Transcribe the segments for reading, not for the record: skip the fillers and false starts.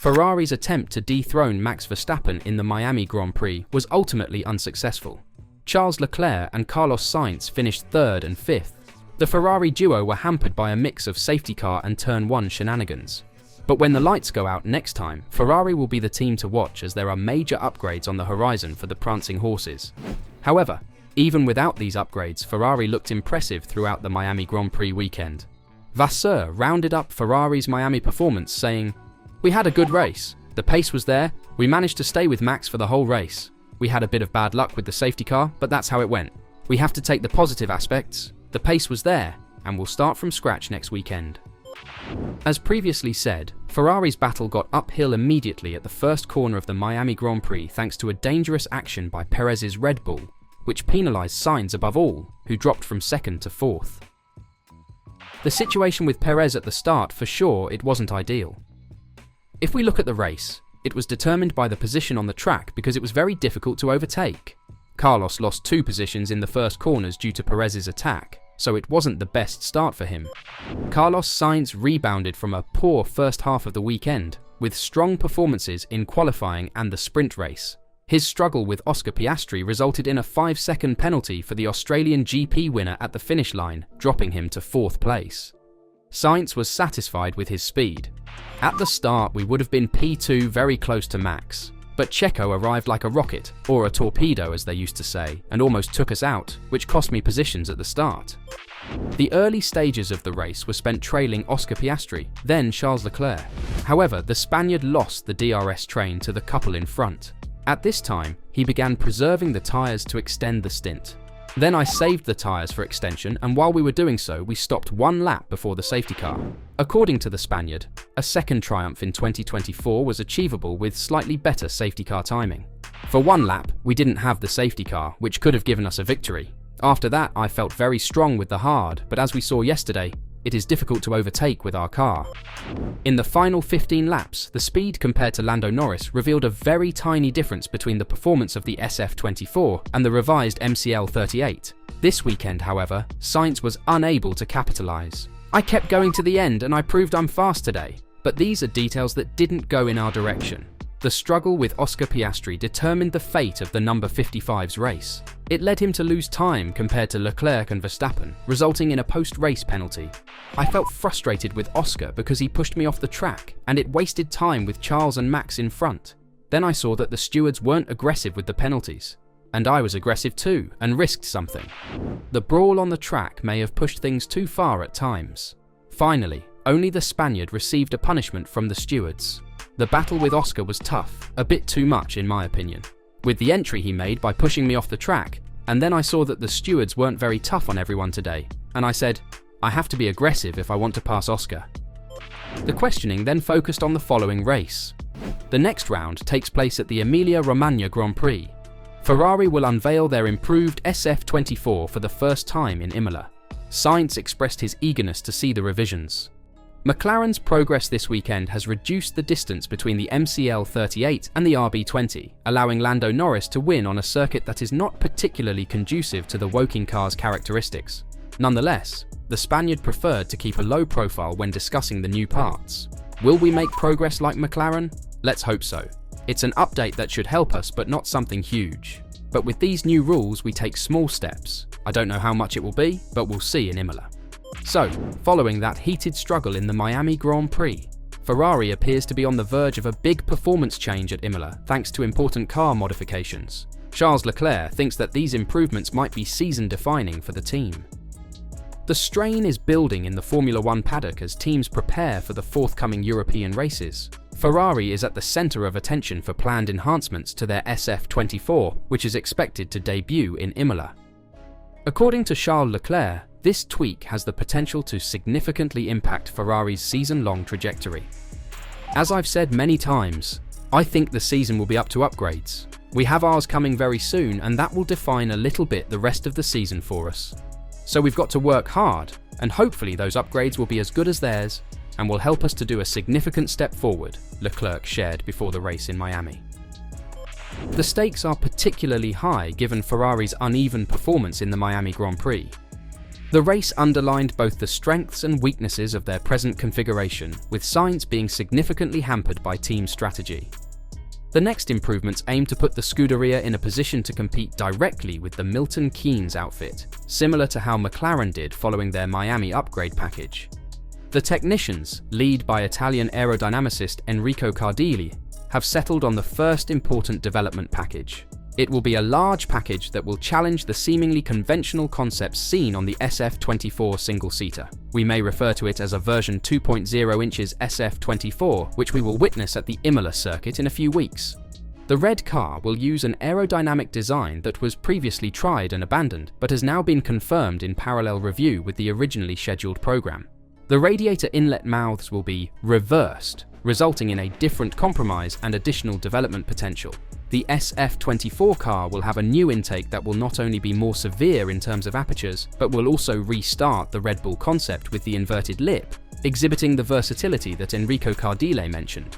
Ferrari's attempt to dethrone Max Verstappen in the Miami Grand Prix was ultimately unsuccessful. Charles Leclerc and Carlos Sainz finished 3rd and 5th. The Ferrari duo were hampered by a mix of safety car and turn 1 shenanigans. But when the lights go out next time, Ferrari will be the team to watch as there are major upgrades on the horizon for the Prancing Horses. However, even without these upgrades, Ferrari looked impressive throughout the Miami Grand Prix weekend. Vasseur rounded up Ferrari's Miami performance, saying, "We had a good race. The pace was there. We managed to stay with Max for the whole race. We had a bit of bad luck with the safety car, but that's how it went. We have to take the positive aspects. The pace was there, and we'll start from scratch next weekend." As previously said, Ferrari's battle got uphill immediately at the first corner of the Miami Grand Prix thanks to a dangerous action by Perez's Red Bull, which penalised Sainz above all, who dropped from 2nd to 4th. The situation with Perez at the start, for sure, it wasn't ideal. If we look at the race, it was determined by the position on the track because it was very difficult to overtake. Carlos lost 2 positions in the first corners due to Perez's attack, so it wasn't the best start for him. Carlos Sainz rebounded from a poor first half of the weekend, with strong performances in qualifying and the sprint race. His struggle with Oscar Piastri resulted in a 5-second penalty for the Australian GP winner at the finish line, dropping him to 4th place. Sainz was satisfied with his speed. At the start, we would have been P2 very close to Max, but Checo arrived like a rocket, or a torpedo as they used to say, and almost took us out, which cost me positions at the start. The early stages of the race were spent trailing Oscar Piastri, then Charles Leclerc. However, the Spaniard lost the DRS train to the couple in front. At this time, he began preserving the tyres to extend the stint. Then I saved the tyres for extension, and while we were doing so, we stopped 1 lap before the safety car. According to the Spaniard, a second triumph in 2024 was achievable with slightly better safety car timing. For 1 lap, we didn't have the safety car, which could have given us a victory. After that, I felt very strong with the hard, but as we saw yesterday, it is difficult to overtake with our car. In the final 15 laps, the speed compared to Lando Norris revealed a very tiny difference between the performance of the SF-24 and the revised MCL-38. This weekend, however, Sainz was unable to capitalise. "I kept going to the end and I proved I'm fast today." But these are details that didn't go in our direction. The struggle with Oscar Piastri determined the fate of the number 55's race. It led him to lose time compared to Leclerc and Verstappen, resulting in a post-race penalty. I felt frustrated with Oscar because he pushed me off the track, and it wasted time with Charles and Max in front. Then I saw that the stewards weren't aggressive with the penalties. And I was aggressive too, and risked something. The brawl on the track may have pushed things too far at times. Finally, only the Spaniard received a punishment from the stewards. The battle with Oscar was tough, a bit too much in my opinion, with the entry he made by pushing me off the track, and then I saw that the stewards weren't very tough on everyone today, and I said, I have to be aggressive if I want to pass Oscar. The questioning then focused on the following race. The next round takes place at the Emilia-Romagna Grand Prix. Ferrari will unveil their improved SF-24 for the first time in Imola. Sainz expressed his eagerness to see the revisions. McLaren's progress this weekend has reduced the distance between the MCL-38 and the RB20, allowing Lando Norris to win on a circuit that is not particularly conducive to the Woking car's characteristics. Nonetheless, the Spaniard preferred to keep a low profile when discussing the new parts. Will we make progress like McLaren? Let's hope so. It's an update that should help us, but not something huge. But with these new rules, we take small steps. I don't know how much it will be, but we'll see in Imola. So, following that heated struggle in the Miami Grand Prix, Ferrari appears to be on the verge of a big performance change at Imola thanks to important car modifications. Charles Leclerc thinks that these improvements might be season-defining for the team. The strain is building in the Formula One paddock as teams prepare for the forthcoming European races. Ferrari is at the centre of attention for planned enhancements to their SF-24, which is expected to debut in Imola. According to Charles Leclerc, this tweak has the potential to significantly impact Ferrari's season-long trajectory. As I've said many times, I think the season will be up to upgrades. We have ours coming very soon, and that will define a little bit the rest of the season for us. So we've got to work hard, and hopefully those upgrades will be as good as theirs and will help us to do a significant step forward, Leclerc shared before the race in Miami. The stakes are particularly high given Ferrari's uneven performance in the Miami Grand Prix. The race underlined both the strengths and weaknesses of their present configuration, with Sainz being significantly hampered by team strategy. The next improvements aim to put the Scuderia in a position to compete directly with the Milton Keynes outfit, similar to how McLaren did following their Miami upgrade package. The technicians, led by Italian aerodynamicist Enrico Cardilli, have settled on the first important development package. It will be a large package that will challenge the seemingly conventional concepts seen on the SF-24 single-seater. We may refer to it as a version 2.0 inches SF-24, which we will witness at the Imola circuit in a few weeks. The red car will use an aerodynamic design that was previously tried and abandoned, but has now been confirmed in parallel review with the originally scheduled program. The radiator inlet mouths will be reversed, resulting in a different compromise and additional development potential. The SF-24 car will have a new intake that will not only be more severe in terms of apertures, but will also restart the Red Bull concept with the inverted lip, exhibiting the versatility that Enrico Cardilli mentioned.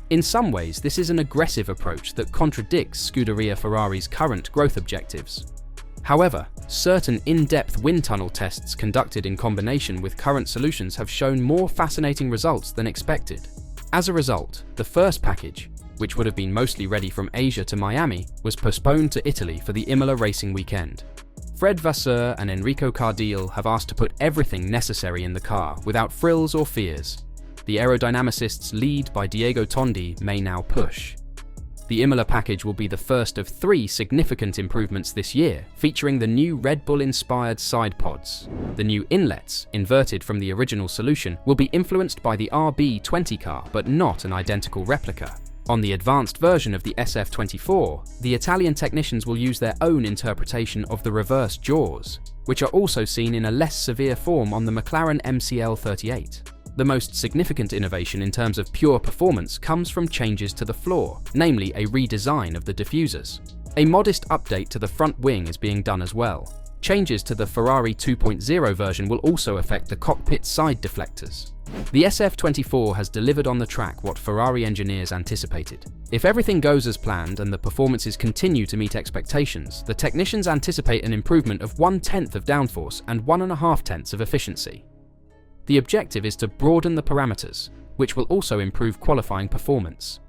In some ways, this is an aggressive approach that contradicts Scuderia Ferrari's current growth objectives. However, certain in-depth wind tunnel tests conducted in combination with current solutions have shown more fascinating results than expected. As a result, the first package, which would have been mostly ready from Asia to Miami, was postponed to Italy for the Imola racing weekend. Fred Vasseur and Enrico Cardilli have asked to put everything necessary in the car without frills or fears. The aerodynamicists, led by Diego Tondi, may now push. The Imola package will be the first of 3 significant improvements this year, featuring the new Red Bull-inspired side pods. The new inlets, inverted from the original solution, will be influenced by the RB20 car, but not an identical replica. On the advanced version of the SF-24, the Italian technicians will use their own interpretation of the reverse jaws, which are also seen in a less severe form on the McLaren MCL38. The most significant innovation in terms of pure performance comes from changes to the floor, namely a redesign of the diffusers. A modest update to the front wing is being done as well. Changes to the Ferrari 2.0 version will also affect the cockpit side deflectors. The SF-24 has delivered on the track what Ferrari engineers anticipated. If everything goes as planned and the performances continue to meet expectations, the technicians anticipate an improvement of 1/10 of downforce and 1.5 of efficiency. The objective is to broaden the parameters, which will also improve qualifying performance.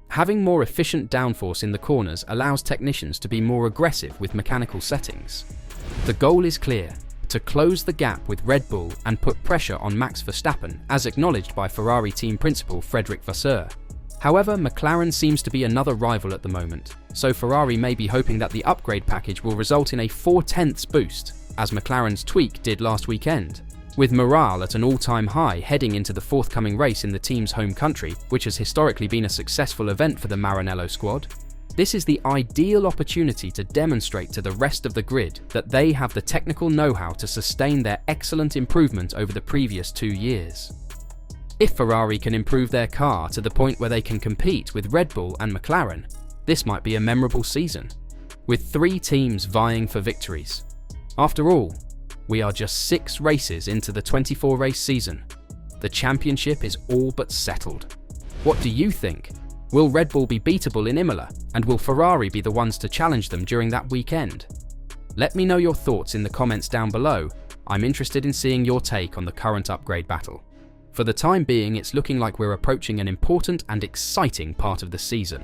Having more efficient downforce in the corners allows technicians to be more aggressive with mechanical settings. The goal is clear: to close the gap with Red Bull and put pressure on Max Verstappen, as acknowledged by Ferrari team principal Frédéric Vasseur. However, McLaren seems to be another rival at the moment, so Ferrari may be hoping that the upgrade package will result in a 4/10 boost, as McLaren's tweak did last weekend. With morale at an all-time high heading into the forthcoming race in the team's home country, which has historically been a successful event for the Maranello squad, this is the ideal opportunity to demonstrate to the rest of the grid that they have the technical know-how to sustain their excellent improvement over the previous 2 years. If Ferrari can improve their car to the point where they can compete with Red Bull and McLaren, this might be a memorable season, with 3 teams vying for victories. After all, we are just 6 races into the 24-race season. The championship is all but settled. What do you think? Will Red Bull be beatable in Imola, and will Ferrari be the ones to challenge them during that weekend? Let me know your thoughts in the comments down below. I'm interested in seeing your take on the current upgrade battle. For the time being, it's looking like we're approaching an important and exciting part of the season.